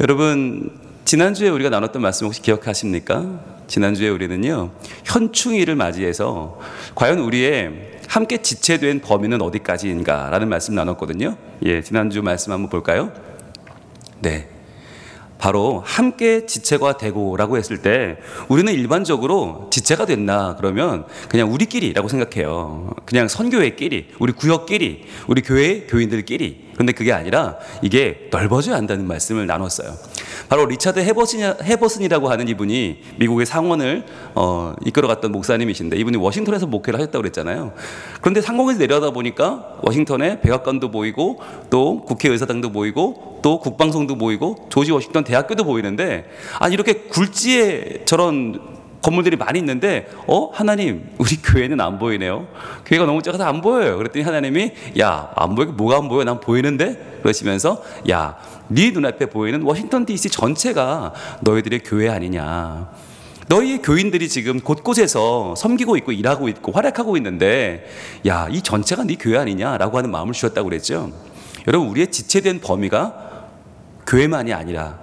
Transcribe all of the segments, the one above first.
여러분, 지난주에 우리가 나눴던 말씀 혹시 기억하십니까? 지난주에 우리는요, 현충일을 맞이해서 과연 우리의 함께 지체된 범위는 어디까지인가 라는 말씀 나눴거든요. 예, 지난주 말씀 한번 볼까요? 네, 바로 함께 지체가 되고 라고 했을 때 우리는 일반적으로 지체가 됐나 그러면 그냥 우리끼리라고 생각해요. 그냥 선교회끼리, 우리 구역끼리, 우리 교회 교인들끼리. 그런데 그게 아니라 이게 넓어져야 한다는 말씀을 나눴어요. 바로 리차드 해버슨이라고 하는 이분이 미국의 상원을 이끌어갔던 목사님이신데, 이분이 워싱턴에서 목회를 하셨다고 그랬잖아요. 그런데 상공에서 내려다 보니까 워싱턴에 백악관도 보이고 또 국회의사당도 보이고 또 국방성도 보이고 조지 워싱턴 대학교도 보이는데, 아니 이렇게 굴지에 저런 건물들이 많이 있는데 하나님, 우리 교회는 안 보이네요. 교회가 너무 작아서 안 보여요. 그랬더니 하나님이, 야, 안 보이고 뭐가 안 보여? 난 보이는데? 그러시면서, 야, 네 눈앞에 보이는 워싱턴 DC 전체가 너희들의 교회 아니냐. 너희의 교인들이 지금 곳곳에서 섬기고 있고 일하고 있고 활약하고 있는데, 야, 이 전체가 네 교회 아니냐라고 하는 마음을 주셨다고 그랬죠. 여러분, 우리의 지체된 범위가 교회만이 아니라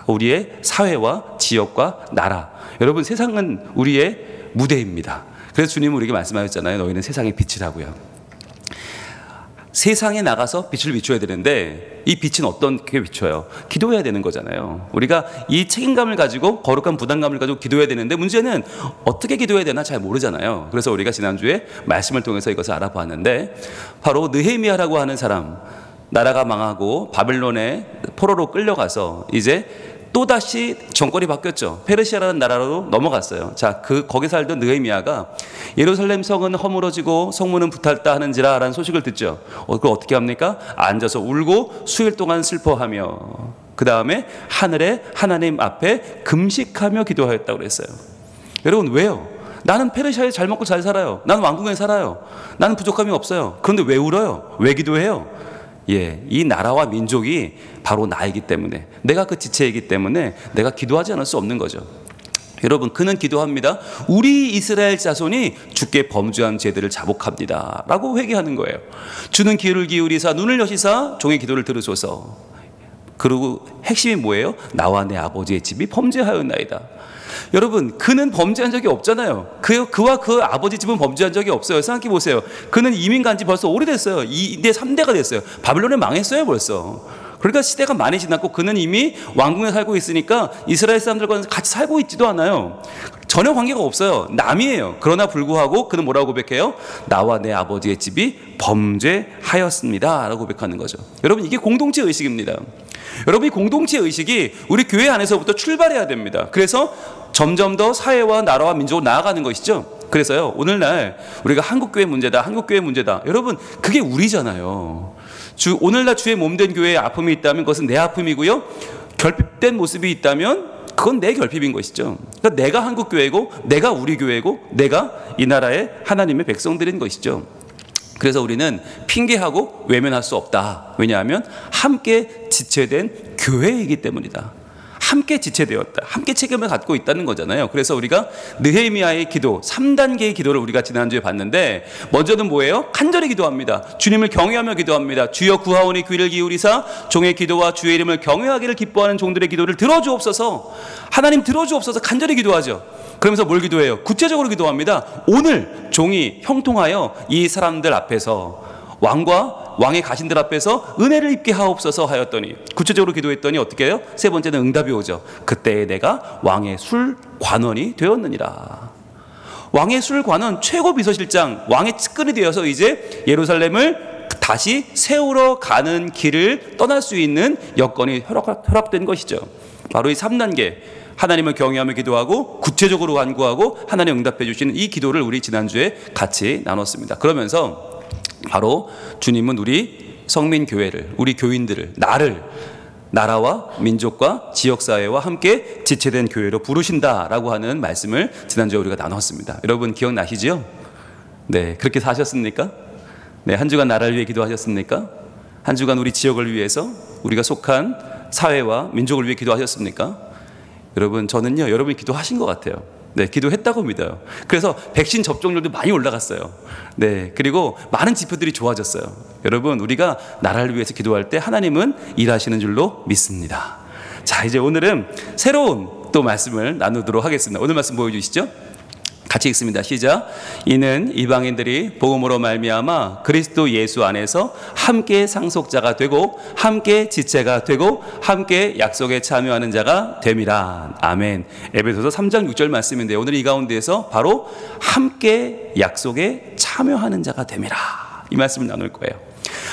우리의 사회와 지역과 나라, 여러분, 세상은 우리의 무대입니다. 그래서 주님은 우리에게 말씀하셨잖아요. 너희는 세상의 빛이라고요. 세상에 나가서 빛을 비춰야 되는데, 이 빛은 어떻게 비춰요? 기도해야 되는 거잖아요. 우리가 이 책임감을 가지고, 거룩한 부담감을 가지고 기도해야 되는데, 문제는 어떻게 기도해야 되나 잘 모르잖아요. 그래서 우리가 지난주에 말씀을 통해서 이것을 알아봤는데, 바로 느헤미야라고 하는 사람, 나라가 망하고 바벨론의 포로로 끌려가서 이제 또다시 정권이 바뀌었죠. 페르시아라는 나라로 넘어갔어요. 자, 거기 살던 느헤미야가 예루살렘 성은 허물어지고 성문은 부탈다 하는지라 라는 소식을 듣죠. 그걸 어떻게 합니까? 앉아서 울고 수일 동안 슬퍼하며, 그 다음에 하늘의 하나님 앞에 금식하며 기도하였다고 그랬어요. 여러분, 왜요? 나는 페르시아에 잘 먹고 잘 살아요. 나는 왕궁에 살아요. 나는 부족함이 없어요. 그런데 왜 울어요? 왜 기도해요? 예, 이 나라와 민족이 바로 나이기 때문에, 내가 그 지체이기 때문에 내가 기도하지 않을 수 없는 거죠. 여러분, 그는 기도합니다. 우리 이스라엘 자손이 주께 범죄한 죄들을 자복합니다 라고 회개하는 거예요. 주는 귀를 기울이사 눈을 여시사 종의 기도를 들으소서. 그리고 핵심이 뭐예요? 나와 내 아버지의 집이 범죄하였나이다. 여러분, 그는 범죄한 적이 없잖아요. 그와 그 아버지 집은 범죄한 적이 없어요. 생각해 보세요. 그는 이민 간 지 벌써 오래됐어요. 2대 3대가 됐어요. 바벨론에 망했어요 벌써. 그러니까 시대가 많이 지났고, 그는 이미 왕궁에 살고 있으니까 이스라엘 사람들과 같이 살고 있지도 않아요. 전혀 관계가 없어요. 남이에요. 그러나 불구하고 그는 뭐라고 고백해요? 나와 내 아버지의 집이 범죄하였습니다 라고 고백하는 거죠. 여러분, 이게 공동체 의식입니다. 여러분, 이 공동체 의식이 우리 교회 안에서부터 출발해야 됩니다. 그래서 점점 더 사회와 나라와 민족으로 나아가는 것이죠. 그래서요, 오늘날 우리가 한국교회 문제다, 한국교회 문제다. 여러분, 그게 우리잖아요. 오늘날 주의 몸된 교회에 아픔이 있다면 그것은 내 아픔이고요, 결핍된 모습이 있다면 그건 내 결핍인 것이죠. 그러니까 내가 한국교회고, 내가 우리 교회고, 내가 이 나라의 하나님의 백성들인 것이죠. 그래서 우리는 핑계하고 외면할 수 없다. 왜냐하면 함께 지체된 교회이기 때문이다. 함께 지체되었다. 함께 책임을 갖고 있다는 거잖아요. 그래서 우리가 느헤미야의 기도, 3단계의 기도를 우리가 지난주에 봤는데, 먼저는 뭐예요? 간절히 기도합니다. 주님을 경외하며 기도합니다. 주여 구하오니 귀를 기울이사 종의 기도와 주의 이름을 경외하기를 기뻐하는 종들의 기도를 들어주옵소서. 하나님 들어주옵소서. 간절히 기도하죠. 그러면서 뭘 기도해요? 구체적으로 기도합니다. 오늘 종이 형통하여 이 사람들 앞에서, 왕의 가신들 앞에서 은혜를 입게 하옵소서 하였더니, 구체적으로 기도했더니 어떻게 해요? 세 번째는 응답이 오죠. 그때에 내가 왕의 술 관원이 되었느니라. 왕의 술 관원, 최고 비서실장, 왕의 측근이 되어서 이제 예루살렘을 다시 세우러 가는 길을 떠날 수 있는 여건이 허락된 것이죠. 바로 이 3단계, 하나님을 경외하며 기도하고 구체적으로 간구하고 하나님 응답해 주시는 이 기도를 우리 지난주에 같이 나눴습니다. 그러면서 바로 주님은 우리 성민교회를, 우리 교인들을, 나라와 민족과 지역사회와 함께 지체된 교회로 부르신다라고 하는 말씀을 지난주에 우리가 나눴습니다. 여러분 기억나시죠? 네, 그렇게 사셨습니까? 네, 한 주간 나라를 위해 기도하셨습니까? 한 주간 우리 지역을 위해서, 우리가 속한 사회와 민족을 위해 기도하셨습니까? 여러분, 저는요, 여러분이 기도하신 것 같아요. 네, 기도했다고 믿어요. 그래서 백신 접종률도 많이 올라갔어요. 네, 그리고 많은 지표들이 좋아졌어요. 여러분, 우리가 나라를 위해서 기도할 때 하나님은 일하시는 줄로 믿습니다. 자, 이제 오늘은 새로운 또 말씀을 나누도록 하겠습니다. 오늘 말씀 보여주시죠. 같이 읽습니다. 시작. 이는 이방인들이 복음으로 말미암아 그리스도 예수 안에서 함께 상속자가 되고 함께 지체가 되고 함께 약속에 참여하는 자가 됨이라. 아멘. 에베소서 3장 6절 말씀인데 오늘 이 가운데에서 바로 함께 약속에 참여하는 자가 됨이라, 이 말씀을 나눌 거예요.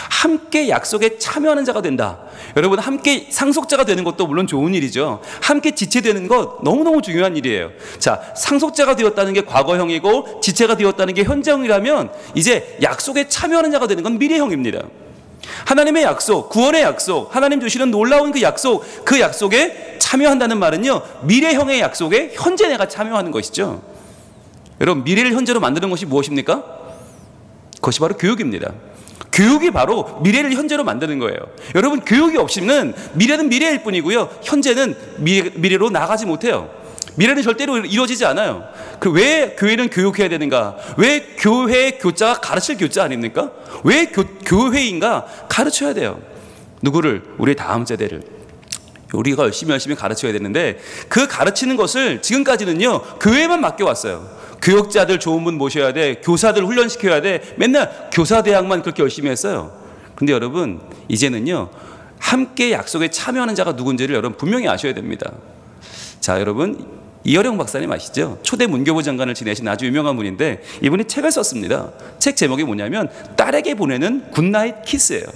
함께 약속에 참여하는 자가 된다. 여러분, 함께 상속자가 되는 것도 물론 좋은 일이죠. 함께 지체되는 것 너무너무 중요한 일이에요. 자, 상속자가 되었다는 게 과거형이고 지체가 되었다는 게 현재형이라면 이제 약속에 참여하는 자가 되는 건 미래형입니다. 하나님의 약속, 구원의 약속, 하나님 주시는 놀라운 그 약속에 참여한다는 말은요, 미래형의 약속에 현재 내가 참여하는 것이죠. 여러분, 미래를 현재로 만드는 것이 무엇입니까? 그것이 바로 교육입니다. 교육이 바로 미래를 현재로 만드는 거예요. 여러분, 교육이 없이는 미래는 미래일 뿐이고요, 현재는 미래로 나가지 못해요. 미래는 절대로 이루어지지 않아요. 왜 교회는 교육해야 되는가? 왜 교회의 교자가 가르칠 교자 아닙니까? 왜 교회인가? 가르쳐야 돼요. 누구를? 우리 다음 세대를. 우리가 열심히 가르쳐야 되는데 그 가르치는 것을 지금까지는요, 교회만 맡겨왔어요. 교육자들 좋은 분 모셔야 돼, 교사들 훈련시켜야 돼, 맨날 교사대학만 그렇게 열심히 했어요. 근데 여러분, 이제는요, 함께 약속에 참여하는 자가 누군지를 여러분 분명히 아셔야 됩니다. 자, 여러분, 이어령 박사님 아시죠? 초대 문교부 장관을 지내신 아주 유명한 분인데 이분이 책을 썼습니다. 책 제목이 뭐냐면 딸에게 보내는 굿나잇 키스예요.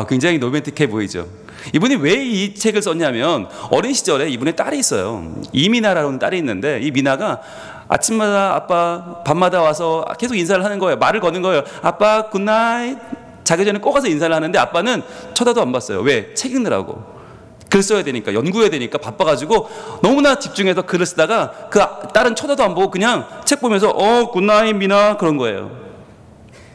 굉장히 로맨틱해 보이죠? 이분이 왜 이 책을 썼냐면 어린 시절에 이분의 딸이 있어요. 이미나라는 딸이 있는데 이 미나가 아침마다 아빠, 밤마다 와서 계속 인사를 하는 거예요. 말을 거는 거예요. 아빠 굿나잇. 자기 전에 꼭 가서 인사를 하는데 아빠는 쳐다도 안 봤어요. 왜? 책 읽느라고. 글 써야 되니까, 연구해야 되니까 바빠가지고 너무나 집중해서 글을 쓰다가 그 딸은 쳐다도 안 보고 그냥 책 보면서 굿나잇 미나 그런 거예요.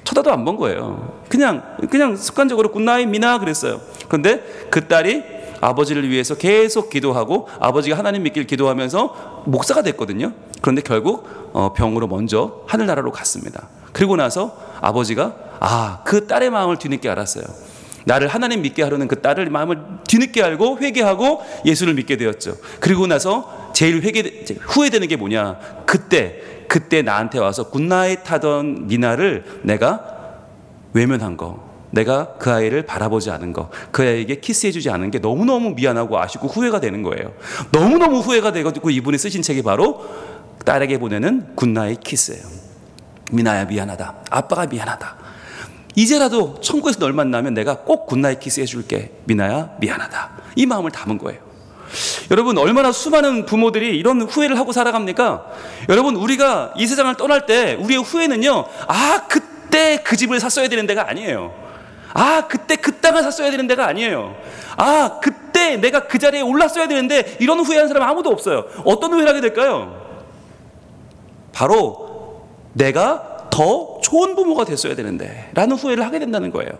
쳐다도 안 본 거예요. 그냥 습관적으로 굿나잇 미나 그랬어요. 그런데 그 딸이 아버지를 위해서 계속 기도하고 아버지가 하나님 믿길 기도하면서 목사가 됐거든요. 그런데 결국 병으로 먼저 하늘나라로 갔습니다. 그리고 나서 아버지가 그 딸의 마음을 뒤늦게 알았어요. 나를 하나님 믿게 하려는 그 딸의 마음을 뒤늦게 알고 회개하고 예수를 믿게 되었죠. 그리고 나서 제일 후회되는 게 뭐냐? 그때 나한테 와서 굿나잇 하던 미나를 내가 외면한 거, 내가 그 아이를 바라보지 않은 거, 그 아이에게 키스해주지 않은 게 너무너무 미안하고 아쉽고 후회가 되는 거예요. 너무너무 후회가 되고 이분이 쓰신 책이 바로 딸에게 보내는 굿나잇 키스예요. 미나야 미안하다. 아빠가 미안하다. 이제라도 천국에서 널 만나면 내가 꼭 굿나잇 키스 해줄게. 미나야 미안하다. 이 마음을 담은 거예요. 여러분, 얼마나 수많은 부모들이 이런 후회를 하고 살아갑니까? 여러분, 우리가 이 세상을 떠날 때 우리의 후회는요, 그때 그 집을 샀어야 되는 데가 아니에요. 그때 그 땅을 샀어야 되는 데가 아니에요. 그때 내가 그 자리에 올랐어야 되는데, 이런 후회하는 사람 아무도 없어요. 어떤 후회를 하게 될까요? 바로 내가 더 좋은 부모가 됐어야 되는데 라는 후회를 하게 된다는 거예요.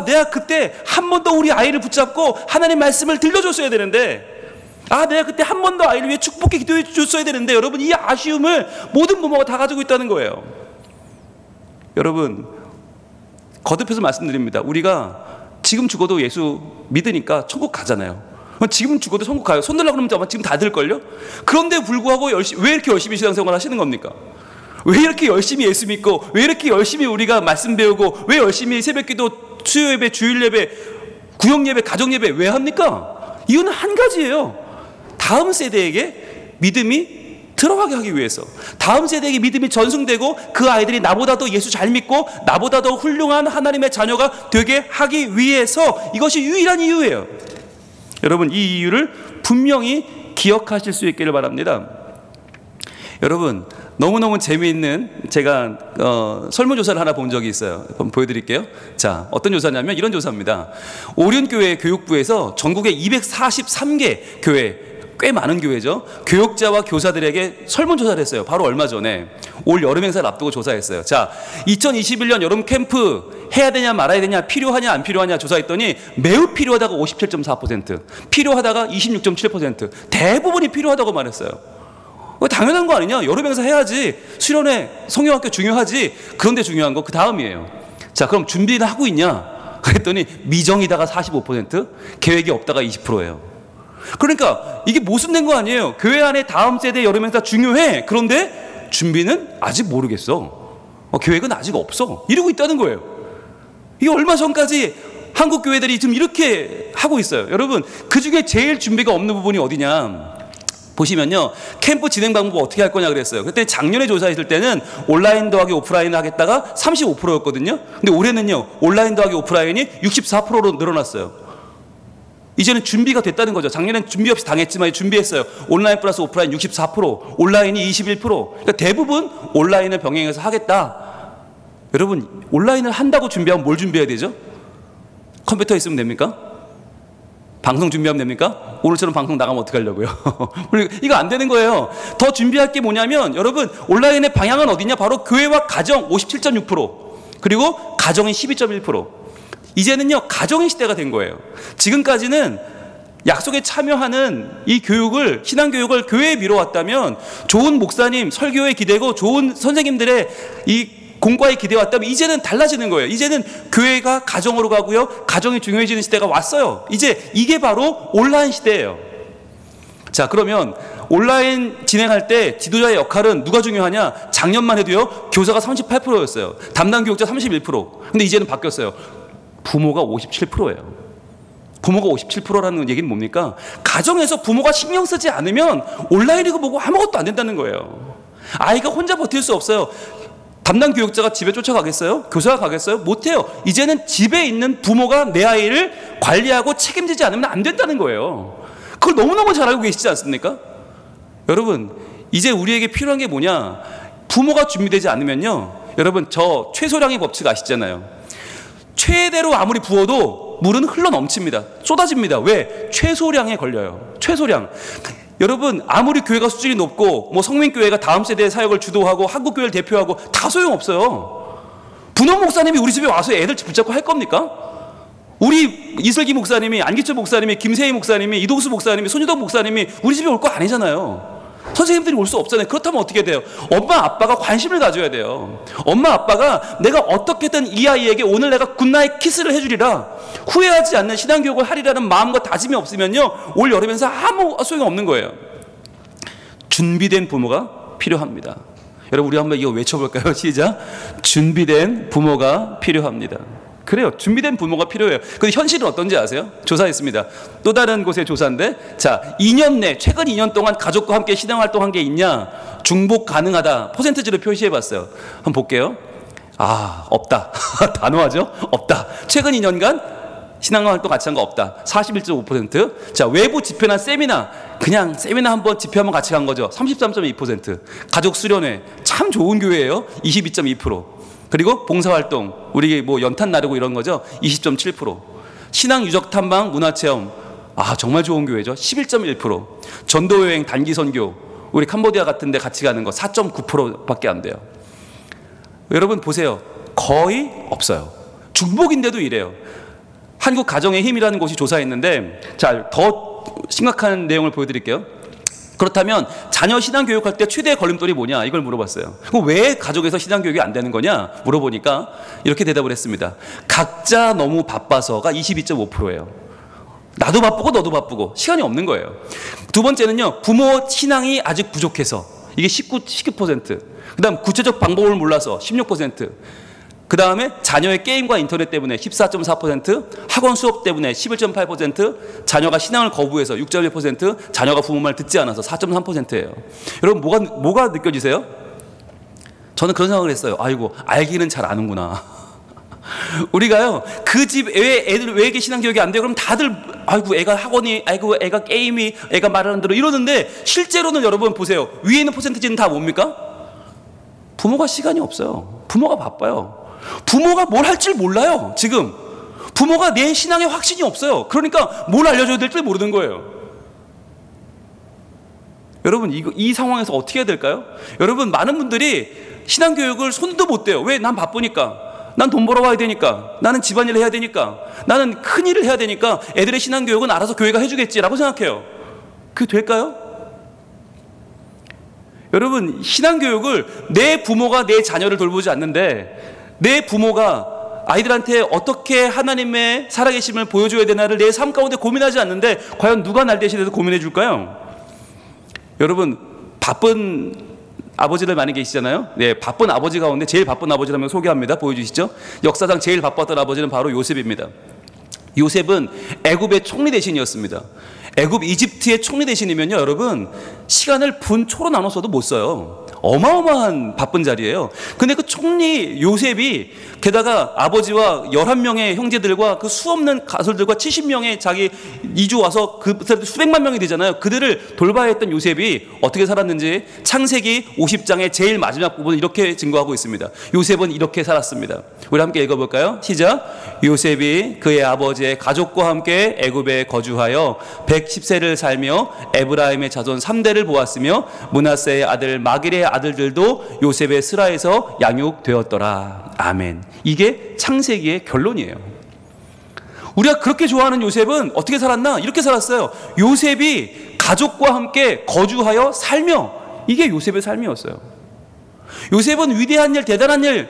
내가 그때 한 번 더 우리 아이를 붙잡고 하나님 말씀을 들려줬어야 되는데, 내가 그때 한 번 더 아이를 위해 축복해 기도해 줬어야 되는데, 여러분, 이 아쉬움을 모든 부모가 다 가지고 있다는 거예요. 여러분, 거듭해서 말씀드립니다. 우리가 지금 죽어도 예수 믿으니까 천국 가잖아요. 지금 죽어도 천국 가요. 손 들라고 그러면 아마 지금 다 들걸요? 그런데 불구하고 왜 이렇게 열심히 신앙생활 하시는 겁니까? 왜 이렇게 열심히 예수 믿고, 왜 이렇게 열심히 우리가 말씀 배우고, 왜 열심히 새벽기도, 수요예배, 주일예배, 구역예배, 가정예배 왜 합니까? 이유는 한 가지예요. 다음 세대에게 믿음이 들어가게 하기 위해서, 다음 세대에게 믿음이 전승되고 그 아이들이 나보다 더 예수 잘 믿고 나보다 더 훌륭한 하나님의 자녀가 되게 하기 위해서, 이것이 유일한 이유예요. 여러분, 이 이유를 분명히 기억하실 수 있기를 바랍니다. 여러분, 너무너무 재미있는, 제가 설문조사를 하나 본 적이 있어요. 한번 보여드릴게요. 자, 어떤 조사냐면 이런 조사입니다. 오륜교회 교육부에서 전국의 243개 교회, 꽤 많은 교회죠, 교육자와 교사들에게 설문조사를 했어요. 바로 얼마 전에 올 여름 행사를 앞두고 조사했어요. 자, 2021년 여름 캠프 해야 되냐 말아야 되냐, 필요하냐 안 필요하냐 조사했더니 매우 필요하다가 57.4%, 필요하다가 26.7%, 대부분이 필요하다고 말했어요. 당연한 거 아니냐? 여름 행사 해야지. 수련회, 성경학교 중요하지. 그런데 중요한 거 그 다음이에요. 자, 그럼 준비는 하고 있냐? 그랬더니 미정이다가 45%, 계획이 없다가 20%예요. 그러니까 이게 모순된 거 아니에요. 교회 안에 다음 세대 여름 행사 중요해. 그런데 준비는 아직 모르겠어. 계획은 아직 없어. 이러고 있다는 거예요. 이게 얼마 전까지 한국 교회들이 지금 이렇게 하고 있어요. 여러분, 그 중에 제일 준비가 없는 부분이 어디냐? 보시면요, 캠프 진행 방법 어떻게 할 거냐 그랬어요. 그때 작년에 조사했을 때는 온라인 더하기 오프라인을 하겠다가 35%였거든요. 근데 올해는요, 온라인 더하기 오프라인이 64%로 늘어났어요. 이제는 준비가 됐다는 거죠. 작년엔 준비 없이 당했지만 준비했어요. 온라인 플러스 오프라인 64%, 온라인이 21%. 그러니까 대부분 온라인을 병행해서 하겠다. 여러분, 온라인을 한다고 준비하면 뭘 준비해야 되죠? 컴퓨터 있으면 됩니까? 방송 준비하면 됩니까? 오늘처럼 방송 나가면 어떡하려고요? 이거 안 되는 거예요. 더 준비할 게 뭐냐면, 여러분, 온라인의 방향은 어디냐? 바로 교회와 가정 57.6%, 그리고 가정이 12.1%. 이제는요, 가정의 시대가 된 거예요. 지금까지는 약속에 참여하는 이 교육을, 신앙교육을 교회에 미뤄왔다면, 좋은 목사님, 설교에 기대고 좋은 선생님들의 이 공과에 기대왔다면 이제는 달라지는 거예요. 이제는 교회가 가정으로 가고요, 가정이 중요해지는 시대가 왔어요. 이제 이게 바로 온라인 시대예요. 자, 그러면 온라인 진행할 때 지도자의 역할은 누가 중요하냐? 작년만 해도요, 교사가 38%였어요. 담당 교육자 31%. 근데 이제는 바뀌었어요. 부모가 57%예요. 부모가 57%라는 얘기는 뭡니까? 가정에서 부모가 신경 쓰지 않으면 온라인이고 뭐고 아무것도 안 된다는 거예요. 아이가 혼자 버틸 수 없어요. 담당 교육자가 집에 쫓아가겠어요? 교사가 가겠어요? 못해요. 이제는 집에 있는 부모가 내 아이를 관리하고 책임지지 않으면 안 된다는 거예요. 그걸 너무너무 잘 알고 계시지 않습니까? 여러분, 이제 우리에게 필요한 게 뭐냐? 부모가 준비되지 않으면요, 여러분, 저 최소량의 법칙 아시잖아요. 최대로 아무리 부어도 물은 흘러 넘칩니다. 쏟아집니다. 왜? 최소량에 걸려요. 최소량. 여러분, 아무리 교회가 수준이 높고 뭐 성민교회가 다음 세대의 사역을 주도하고 한국교회를 대표하고 다 소용없어요. 분원 목사님이 우리 집에 와서 애들 붙잡고 할 겁니까? 우리 이슬기 목사님이, 안기철 목사님이, 김세희 목사님이, 이동수 목사님이, 손유덕 목사님이 우리 집에 올 거 아니잖아요. 선생님들이 올 수 없잖아요. 그렇다면 어떻게 돼요? 엄마 아빠가 관심을 가져야 돼요. 엄마 아빠가 내가 어떻게든 이 아이에게 오늘 내가 굿나잇 키스를 해주리라, 후회하지 않는 신앙교육을 하리라는 마음과 다짐이 없으면요, 올 여름에서 아무 소용이 없는 거예요. 준비된 부모가 필요합니다. 여러분, 우리 한번 이거 외쳐볼까요? 시작. 준비된 부모가 필요합니다. 그래요. 준비된 부모가 필요해요. 근데 현실은 어떤지 아세요? 조사했습니다. 또 다른 곳의 조사인데, 자, 2년 내, 최근 2년 동안 가족과 함께 신앙활동한 게 있냐? 중복 가능하다. 퍼센트지를 표시해봤어요. 한번 볼게요. 아, 없다. 단호하죠? 없다. 최근 2년간 신앙활동 같이 한 거 없다. 41.5%. 자, 외부 집회나 세미나, 그냥 세미나 한번 집회 한번 같이 간 거죠. 33.2%. 가족 수련회, 참 좋은 교회예요. 22.2%. 그리고 봉사활동, 우리 뭐 연탄 나르고 이런 거죠. 20.7%. 신앙 유적 탐방 문화체험, 아, 정말 좋은 교회죠. 11.1%. 전도여행 단기 선교, 우리 캄보디아 같은 데 같이 가는 거 4.9%밖에 안 돼요. 여러분 보세요. 거의 없어요. 중복인데도 이래요. 한국 가정의 힘이라는 곳이 조사했는데, 자, 더 심각한 내용을 보여드릴게요. 그렇다면 자녀 신앙교육할 때 최대의 걸림돌이 뭐냐, 이걸 물어봤어요. 그럼 왜 가족에서 신앙교육이 안 되는 거냐 물어보니까 이렇게 대답을 했습니다. 각자 너무 바빠서가 22.5%예요. 나도 바쁘고 너도 바쁘고 시간이 없는 거예요. 두 번째는요, 부모 신앙이 아직 부족해서, 이게 19%. 그 다음 구체적 방법을 몰라서 16%. 그 다음에 자녀의 게임과 인터넷 때문에 14.4%, 학원 수업 때문에 11.8%, 자녀가 신앙을 거부해서 6.1%, 자녀가 부모 말 듣지 않아서 4.3%예요. 여러분, 뭐가 느껴지세요? 저는 그런 생각을 했어요. 아이고, 알기는 잘 아는구나. 우리가요, 그 집 애들 왜 이렇게 신앙교육이 안 돼요? 그럼 다들, 아이고, 애가 학원이, 아이고, 애가 게임이, 애가 말하는 대로 이러는데, 실제로는 여러분 보세요. 위에 있는 퍼센티지는 다 뭡니까? 부모가 시간이 없어요. 부모가 바빠요. 부모가 뭘 할 줄 몰라요. 지금 부모가 내 신앙에 확신이 없어요. 그러니까 뭘 알려줘야 될지 모르는 거예요. 여러분, 이 상황에서 어떻게 해야 될까요? 여러분, 많은 분들이 신앙교육을 손도 못 대요. 왜? 난 바쁘니까, 난 돈 벌어와야 되니까, 나는 집안일을 해야 되니까, 나는 큰일을 해야 되니까 애들의 신앙교육은 알아서 교회가 해주겠지라고 생각해요. 그게 될까요? 여러분, 신앙교육을 내 부모가 내 자녀를 돌보지 않는데, 내 부모가 아이들한테 어떻게 하나님의 살아계심을 보여줘야 되나를 내 삶 가운데 고민하지 않는데 과연 누가 날 대신해서 고민해 줄까요? 여러분, 바쁜 아버지들 많이 계시잖아요. 네, 바쁜 아버지 가운데 제일 바쁜 아버지를 한명 소개합니다. 보여주시죠. 역사상 제일 바빴던 아버지는 바로 요셉입니다. 요셉은 애굽의 총리 대신이었습니다. 애굽 이집트의 총리 대신이면요, 여러분, 시간을 분초로 나눠서도 못 써요. 어마어마한 바쁜 자리예요. 근데 그 총리 요셉이 게다가 아버지와 11명의 형제들과 그 수없는 가솔들과 70명의 자기 이주 와서 그 수백만 명이 되잖아요. 그들을 돌봐야 했던 요셉이 어떻게 살았는지 창세기 50장의 제일 마지막 부분을 이렇게 증거하고 있습니다. 요셉은 이렇게 살았습니다. 우리 함께 읽어볼까요? 시작. 요셉이 그의 아버지의 가족과 함께 애굽에 거주하여 110세를 살며 에브라임의 자손 3대를 보았으며 므낫세의 아들 마길의 아들들도 요셉의 스라에서 양육되었더라. 아멘. 이게 창세기의 결론이에요. 우리가 그렇게 좋아하는 요셉은 어떻게 살았나? 이렇게 살았어요. 요셉이 가족과 함께 거주하여 살며, 이게 요셉의 삶이었어요. 요셉은 위대한 일, 대단한 일,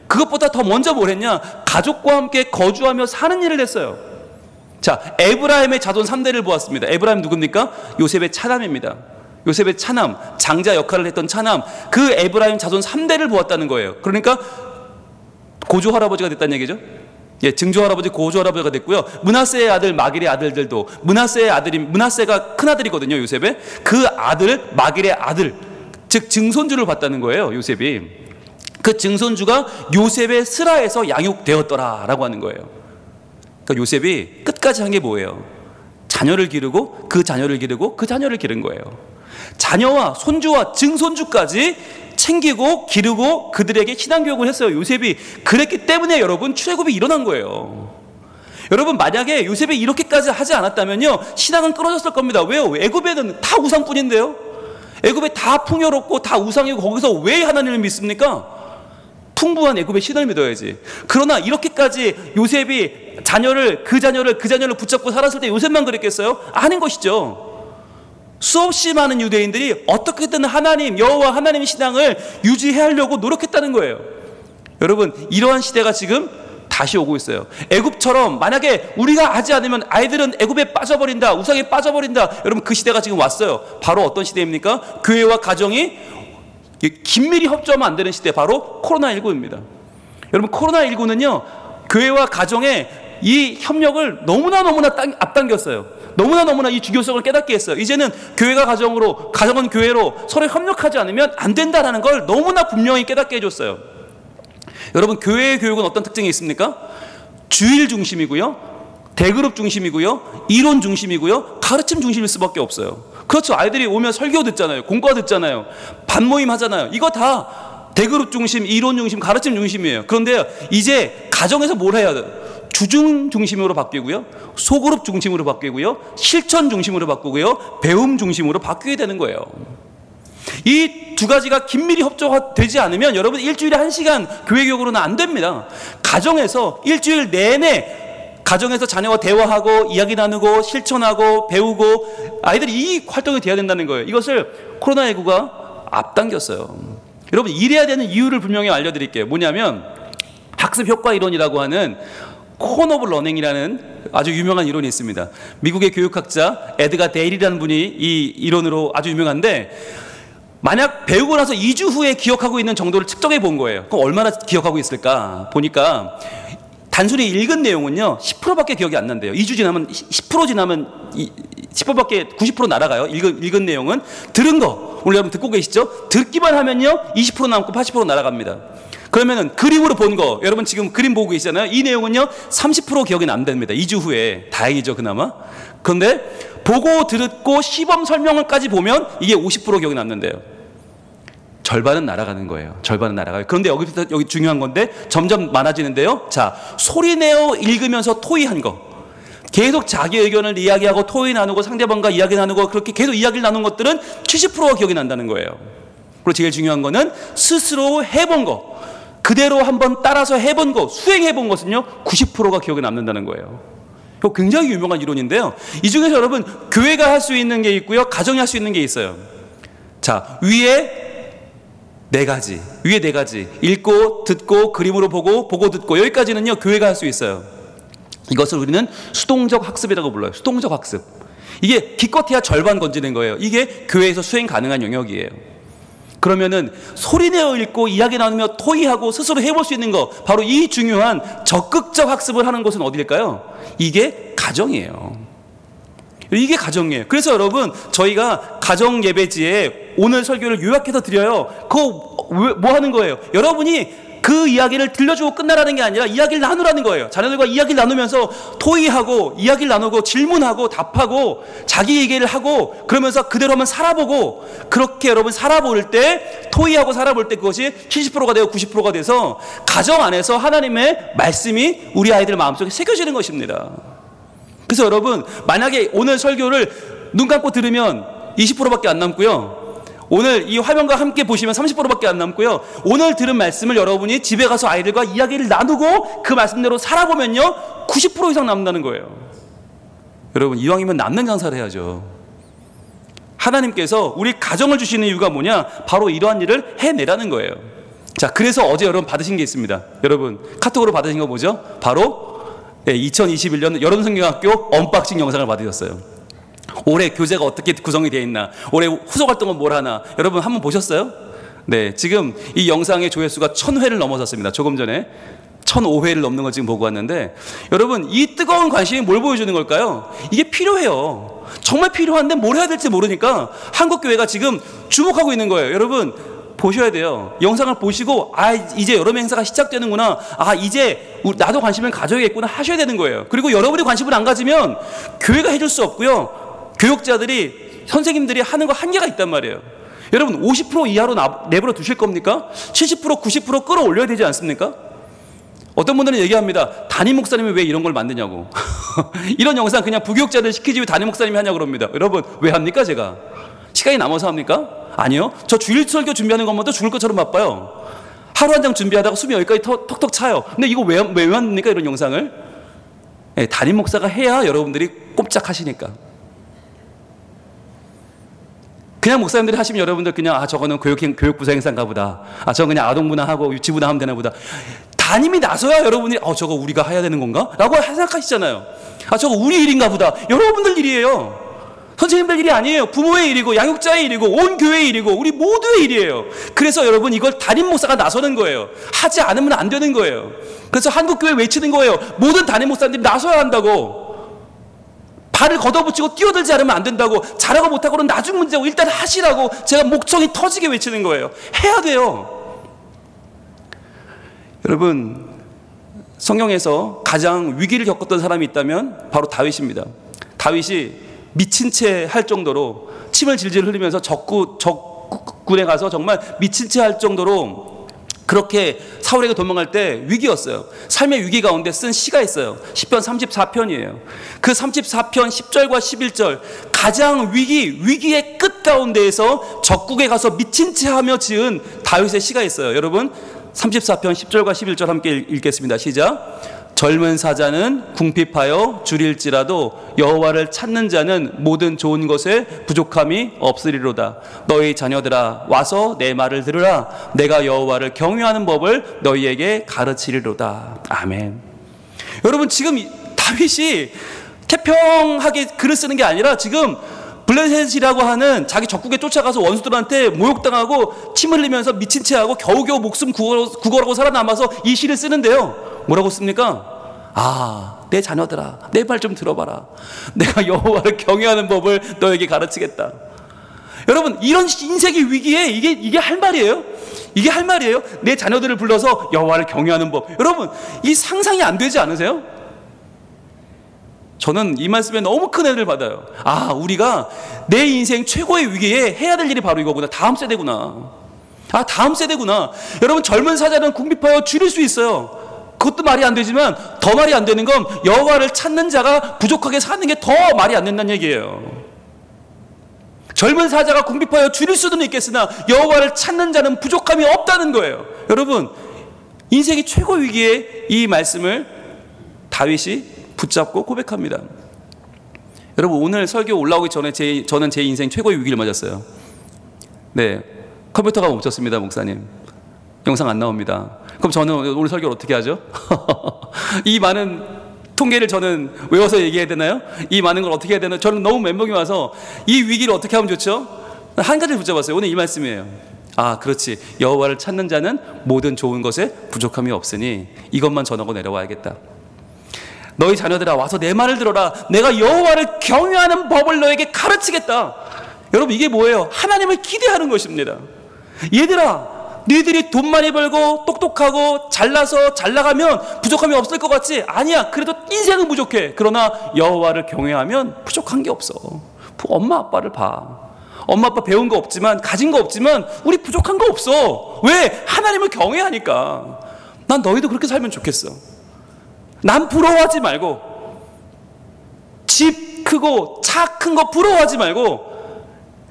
그것보다 더 먼저 뭘 했냐? 가족과 함께 거주하며 사는 일을 했어요. 자, 에브라임의 자손 3대를 보았습니다. 에브라임 누굽니까? 요셉의 차남입니다. 요셉의 차남, 장자 역할을 했던 차남, 그 에브라임 자손 3대를 보았다는 거예요. 그러니까 고조 할아버지가 됐다는 얘기죠. 예, 증조 할아버지, 고조 할아버지가 됐고요. 므낫세의 아들 마길의 아들들도, 므낫세가 큰 아들이거든요, 요셉의. 그 아들 마길의 아들, 즉 증손주를 봤다는 거예요, 요셉이. 그 증손주가 요셉의 스라에서 양육되었더라라고 하는 거예요. 그러니까 요셉이 끝까지 한 게 뭐예요? 자녀를 기르고 그 자녀를 기르고 그 자녀를 기른 거예요. 자녀와 손주와 증손주까지 챙기고 기르고 그들에게 신앙교육을 했어요. 요셉이 그랬기 때문에 여러분 출애굽이 일어난 거예요. 여러분, 만약에 요셉이 이렇게까지 하지 않았다면요, 신앙은 끊어졌을 겁니다. 왜요? 애굽에는 다 우상뿐인데요. 애굽에 다 풍요롭고 다 우상이고 거기서 왜 하나님을 믿습니까? 풍부한 애굽의 신을 믿어야지. 그러나 이렇게까지 요셉이 자녀를 붙잡고 살았을 때 요셉만 그랬겠어요? 아닌 것이죠. 수없이 많은 유대인들이 어떻게든 하나님, 여호와 하나님의 신앙을 유지하려고 노력했다는 거예요. 여러분, 이러한 시대가 지금 다시 오고 있어요. 애굽처럼 만약에 우리가 하지 않으면 아이들은 애굽에 빠져버린다, 우상에 빠져버린다. 여러분, 그 시대가 지금 왔어요. 바로 어떤 시대입니까? 교회와 가정이 긴밀히 협조하면 안 되는 시대, 바로 코로나19입니다. 여러분, 코로나19는요, 교회와 가정의 이 협력을 너무나 앞당겼어요. 너무나 이 중요성을 깨닫게 했어요. 이제는 교회가 가정은 교회로 서로 협력하지 않으면 안 된다는 걸 너무나 분명히 깨닫게 해줬어요. 여러분, 교회의 교육은 어떤 특징이 있습니까? 주일 중심이고요, 대그룹 중심이고요, 이론 중심이고요, 가르침 중심일 수밖에 없어요. 그렇죠. 아이들이 오면 설교 듣잖아요, 공과 듣잖아요, 반모임 하잖아요. 이거 다 대그룹 중심, 이론 중심, 가르침 중심이에요. 그런데 이제 가정에서 뭘 해야 돼요? 주중 중심으로 바뀌고요, 소그룹 중심으로 바뀌고요, 실천 중심으로 바꾸고요, 배움 중심으로 바뀌게 되는 거예요. 이 두 가지가 긴밀히 협조가 되지 않으면 여러분, 일주일에 1시간 교회 교육으로는 안 됩니다. 가정에서 일주일 내내 가정에서 자녀와 대화하고 이야기 나누고 실천하고 배우고 아이들이 이 활동이 돼야 된다는 거예요. 이것을 코로나19가 앞당겼어요. 여러분, 이래야 되는 이유를 분명히 알려드릴게요. 뭐냐면 학습 효과 이론이라고 하는 콘 오브 러닝이라는 아주 유명한 이론이 있습니다. 미국의 교육학자 에드가 데일이라는 분이 이 이론으로 아주 유명한데, 만약 배우고 나서 2주 후에 기억하고 있는 정도를 측정해 본 거예요. 그럼 얼마나 기억하고 있을까? 보니까 단순히 읽은 내용은요, 10%밖에 기억이 안 난대요. 2주 지나면 10% 지나면 10%밖에 90% 날아가요. 읽은 내용은. 들은 거, 오늘 여러분 듣고 계시죠? 듣기만 하면요 20% 남고 80% 날아갑니다. 그러면은 그림으로 본 거, 여러분 지금 그림 보고 계시잖아요. 이 내용은요 30% 기억이 남답니다. 2주 후에. 다행이죠, 그나마. 그런데 보고 듣고 시범 설명을까지 보면 이게 50% 기억이 남는데요. 절반은 날아가는 거예요. 절반은 날아가요. 그런데 여기 중요한 건데 점점 많아지는데요. 자, 소리 내어 읽으면서 토의한 거, 계속 자기 의견을 이야기하고 토의 나누고 상대방과 이야기 나누고 그렇게 계속 이야기를 나눈 것들은 70%가 기억이 난다는 거예요. 그리고 제일 중요한 거는 스스로 해본 거, 그대로 한번 따라서 해본 거, 수행해본 것은요 90%가 기억에 남는다는 거예요. 이거 굉장히 유명한 이론인데요. 이 중에서 여러분, 교회가 할 수 있는 게 있고요, 가정이 할 수 있는 게 있어요. 자, 위에 네 가지, 위에 네 가지. 읽고, 듣고, 그림으로 보고, 보고, 듣고. 여기까지는요, 교회가 할 수 있어요. 이것을 우리는 수동적 학습이라고 불러요. 수동적 학습. 이게 기껏해야 절반 건지는 거예요. 이게 교회에서 수행 가능한 영역이에요. 그러면은 소리내어 읽고 이야기 나누며 토의하고 스스로 해볼 수 있는 거, 바로 이 중요한 적극적 학습을 하는 곳은 어디일까요? 이게 가정이에요. 이게 가정이에요. 그래서 여러분, 저희가 가정 예배지에 오늘 설교를 요약해서 드려요. 그거 뭐 하는 거예요? 여러분이 그 이야기를 들려주고 끝나라는 게 아니라 이야기를 나누라는 거예요. 자녀들과 이야기를 나누면서 토의하고, 이야기를 나누고, 질문하고, 답하고, 자기 얘기를 하고, 그러면서 그대로 한번 살아보고, 그렇게 여러분 살아볼 때, 토의하고 살아볼 때 그것이 70%가 되고 90%가 돼서 가정 안에서 하나님의 말씀이 우리 아이들 마음속에 새겨지는 것입니다. 그래서 여러분, 만약에 오늘 설교를 눈 감고 들으면 20%밖에 안 남고요. 오늘 이 화면과 함께 보시면 30%밖에 안 남고요. 오늘 들은 말씀을 여러분이 집에 가서 아이들과 이야기를 나누고 그 말씀대로 살아보면요, 90% 이상 남는다는 거예요. 여러분, 이왕이면 남는 장사를 해야죠. 하나님께서 우리 가정을 주시는 이유가 뭐냐? 바로 이러한 일을 해내라는 거예요. 자, 그래서 어제 여러분 받으신 게 있습니다. 여러분, 카톡으로 받으신 거 뭐죠? 바로 2021년 여름성경학교 언박싱 영상을 받으셨어요. 올해 교재가 어떻게 구성이 되어 있나, 올해 후속 활동은 뭘 하나, 여러분 한번 보셨어요? 네, 지금 이 영상의 조회수가 1000회를 넘어섰습니다. 조금 전에 1005회를 넘는 걸 지금 보고 왔는데, 여러분, 이 뜨거운 관심이 뭘 보여주는 걸까요? 이게 필요해요. 정말 필요한데 뭘 해야 될지 모르니까 한국교회가 지금 주목하고 있는 거예요. 여러분, 보셔야 돼요. 영상을 보시고, 이제 여름 행사가 시작되는구나, 이제 나도 관심을 가져야겠구나 하셔야 되는 거예요. 그리고 여러분이 관심을 안 가지면 교회가 해줄 수 없고요, 교육자들이, 선생님들이 하는 거 한계가 있단 말이에요. 여러분, 50% 이하로 내버려 두실 겁니까? 70%, 90% 끌어올려야 되지 않습니까? 어떤 분들은 얘기합니다. 담임 목사님이 왜 이런 걸 만드냐고. 이런 영상 그냥 부교육자들 시키지 왜 담임 목사님이 하냐고 그럽니다. 여러분, 왜 합니까, 제가? 시간이 남아서 합니까? 아니요. 저 주일 설교 준비하는 것만도 죽을 것처럼 바빠요. 하루 한 장 준비하다가 숨이 여기까지 턱턱 차요. 근데 이거 왜 만듭니까, 이런 영상을? 네, 담임 목사가 해야 여러분들이 꼼짝하시니까. 그냥 목사님들이 하시면 여러분들 그냥 저거는 교육부사 행사인가 보다, 저건 그냥 아동부나 하고 유치부나 하면 되나 보다. 담임이 나서야 여러분이 저거 우리가 해야 되는 건가? 라고 생각하시잖아요. 저거 우리 일인가 보다. 여러분들 일이에요. 선생님들 일이 아니에요. 부모의 일이고 양육자의 일이고 온 교회의 일이고 우리 모두의 일이에요. 그래서 여러분, 이걸 담임 목사가 나서는 거예요. 하지 않으면 안 되는 거예요. 그래서 한국교회 외치는 거예요. 모든 담임 목사님들이 나서야 한다고. 발을 걷어붙이고 뛰어들지 않으면 안 된다고. 잘하고 못하고는 나중 문제고 일단 하시라고 제가 목청이 터지게 외치는 거예요. 해야 돼요. 여러분, 성경에서 가장 위기를 겪었던 사람이 있다면 바로 다윗입니다. 다윗이 미친 채 할 정도로 침을 질질 흘리면서 적군에 가서 정말 미친 채 할 정도로 그렇게 사울에게 도망갈 때 위기였어요. 삶의 위기 가운데 쓴 시가 있어요. 시편 34편이에요. 그 34편 10절과 11절, 가장 위기의 끝 가운데에서 적국에 가서 미친 채 하며 지은 다윗의 시가 있어요. 여러분, 34편 10절과 11절 함께 읽겠습니다. 시작. 젊은 사자는 궁핍하여 줄일지라도 여호와를 찾는 자는 모든 좋은 것에 부족함이 없으리로다. 너희 자녀들아, 와서 내 말을 들으라. 내가 여호와를 경외하는 법을 너희에게 가르치리로다. 아멘. 여러분, 지금 다윗이 태평하게 글을 쓰는 게 아니라 지금 블레셋이라고 하는 자기 적국에 쫓아가서 원수들한테 모욕당하고 침 흘리면서 미친 채 하고 겨우겨우 목숨 구걸하고 살아남아서 이 시를 쓰는데요. 뭐라고 씁니까? 내 자녀들아, 내 말 좀 들어봐라. 내가 여호와를 경외하는 법을 너에게 가르치겠다. 여러분, 이런 인생의 위기에 이게 할 말이에요? 이게 할 말이에요? 내 자녀들을 불러서 여호와를 경외하는 법. 여러분, 이 상상이 안 되지 않으세요? 저는 이 말씀에 너무 큰 은혜를 받아요. 우리가 내 인생 최고의 위기에 해야 될 일이 바로 이거구나. 다음 세대구나. 다음 세대구나. 여러분, 젊은 사자는 궁핍하여 줄일 수 있어요. 그것도 말이 안 되지만 더 말이 안 되는 건 여호와를 찾는 자가 부족하게 사는 게 더 말이 안 된다는 얘기예요. 젊은 사자가 궁핍하여 줄일 수는 있겠으나 여호와를 찾는 자는 부족함이 없다는 거예요. 여러분, 인생의 최고 위기에 이 말씀을 다윗이 붙잡고 고백합니다. 여러분, 오늘 설교 올라오기 전에 저는 제 인생 최고의 위기를 맞았어요. 네, 컴퓨터가 멈췄습니다, 목사님. 영상 안 나옵니다. 그럼 저는 오늘 설교를 어떻게 하죠? 이 많은 통계를 저는 외워서 얘기해야 되나요? 이 많은 걸 어떻게 해야 되나요? 저는 너무 멘붕이 와서 이 위기를 어떻게 하면 좋죠? 한 가지를 붙잡았어요. 오늘 이 말씀이에요. 아, 그렇지. 여호와를 찾는 자는 모든 좋은 것에 부족함이 없으니 이것만 전하고 내려와야겠다. 너희 자녀들아, 와서 내 말을 들어라. 내가 여호와를 경외하는 법을 너에게 가르치겠다. 여러분, 이게 뭐예요? 하나님을 기대하는 것입니다. 얘들아, 너희들이 돈 많이 벌고 똑똑하고 잘나서 잘 나가면 부족함이 없을 것 같지? 아니야. 그래도 인생은 부족해. 그러나 여호와를 경외하면 부족한 게 없어. 엄마 아빠를 봐. 엄마 아빠 배운 거 없지만, 가진 거 없지만 우리 부족한 거 없어. 왜? 하나님을 경외하니까. 난 너희도 그렇게 살면 좋겠어. 남 부러워하지 말고, 집 크고 차 큰 거 부러워하지 말고,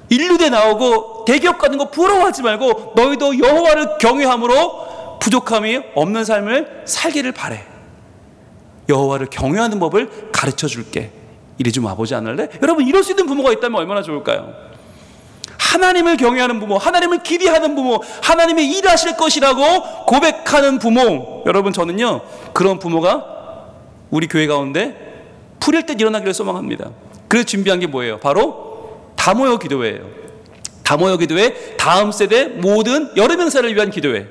인류대 나오고 대기업 가는 거 부러워하지 말고, 너희도 여호와를 경외함으로 부족함이 없는 삶을 살기를 바래. 여호와를 경외하는 법을 가르쳐 줄게. 이리 좀 와보지 않을래? 여러분, 이럴 수 있는 부모가 있다면 얼마나 좋을까요? 하나님을 경외하는 부모, 하나님을 기대하는 부모, 하나님이 일하실 것이라고 고백하는 부모. 여러분, 저는요, 그런 부모가 우리 교회 가운데 풀일 때 일어나기를 소망합니다. 그래서 준비한 게 뭐예요? 바로 다모여 기도회예요. 다모여 기도회, 다음 세대 모든 여러 명사를 위한 기도회.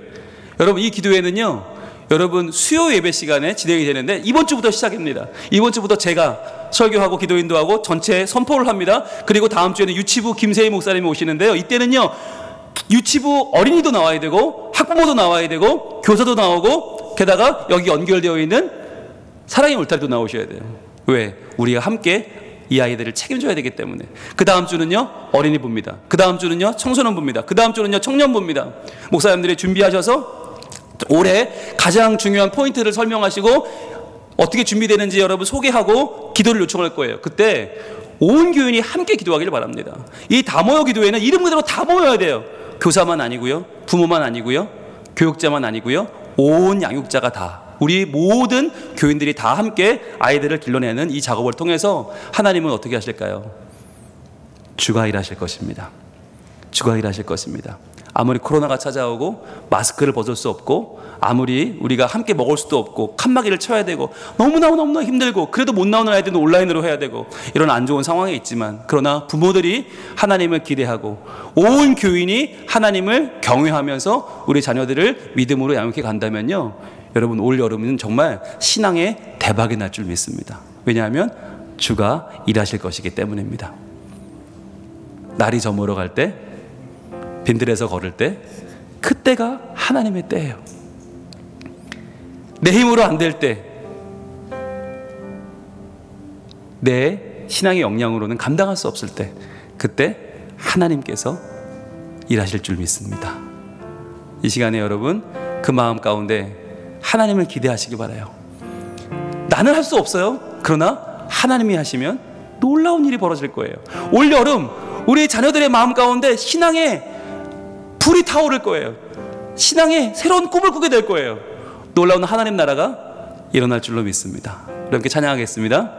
여러분, 이 기도회는요, 여러분 수요 예배 시간에 진행이 되는데 이번 주부터 시작입니다. 이번 주부터 제가 설교하고 기도 인도하고 전체 선포를 합니다. 그리고 다음 주에는 유치부 김세희 목사님이 오시는데요. 이때는요, 유치부 어린이도 나와야 되고 학부모도 나와야 되고 교사도 나오고, 게다가 여기 연결되어 있는 사랑의 울타리도 나오셔야 돼요. 왜? 우리가 함께 이 아이들을 책임져야 되기 때문에. 그 다음 주는요, 어린이부입니다. 그 다음 주는요, 청소년부입니다. 그 다음 주는요, 청년부입니다. 목사님들이 준비하셔서 올해 가장 중요한 포인트를 설명하시고 어떻게 준비되는지 여러분 소개하고 기도를 요청할 거예요. 그때 온 교인이 함께 기도하기를 바랍니다. 이 다모여 기도회는 이름 그대로 다 모여야 돼요. 교사만 아니고요, 부모만 아니고요, 교육자만 아니고요, 온 양육자가 다, 우리 모든 교인들이 다 함께 아이들을 길러내는 이 작업을 통해서 하나님은 어떻게 하실까요? 주가 일하실 것입니다. 주가 일하실 것입니다. 아무리 코로나가 찾아오고 마스크를 벗을 수 없고, 아무리 우리가 함께 먹을 수도 없고 칸막이를 쳐야 되고 너무나 힘들고, 그래도 못 나오는 아이들은 온라인으로 해야 되고, 이런 안 좋은 상황에 있지만, 그러나 부모들이 하나님을 기대하고 온 교인이 하나님을 경외하면서 우리 자녀들을 믿음으로 양육해 간다면요, 여러분 올 여름은 정말 신앙의 대박이 날 줄 믿습니다. 왜냐하면 주가 일하실 것이기 때문입니다. 날이 저물어 갈 때, 빈들에서 걸을 때, 그때가 하나님의 때예요. 내 힘으로 안 될 때, 내 신앙의 역량으로는 감당할 수 없을 때, 그때 하나님께서 일하실 줄 믿습니다. 이 시간에 여러분 그 마음 가운데 하나님을 기대하시기 바라요. 나는 할 수 없어요. 그러나 하나님이 하시면 놀라운 일이 벌어질 거예요. 올 여름 우리 자녀들의 마음 가운데 신앙의 불이 타오를 거예요. 신앙의 새로운 꿈을 꾸게 될 거예요. 놀라운 하나님 나라가 일어날 줄로 믿습니다. 여러분께 찬양하겠습니다.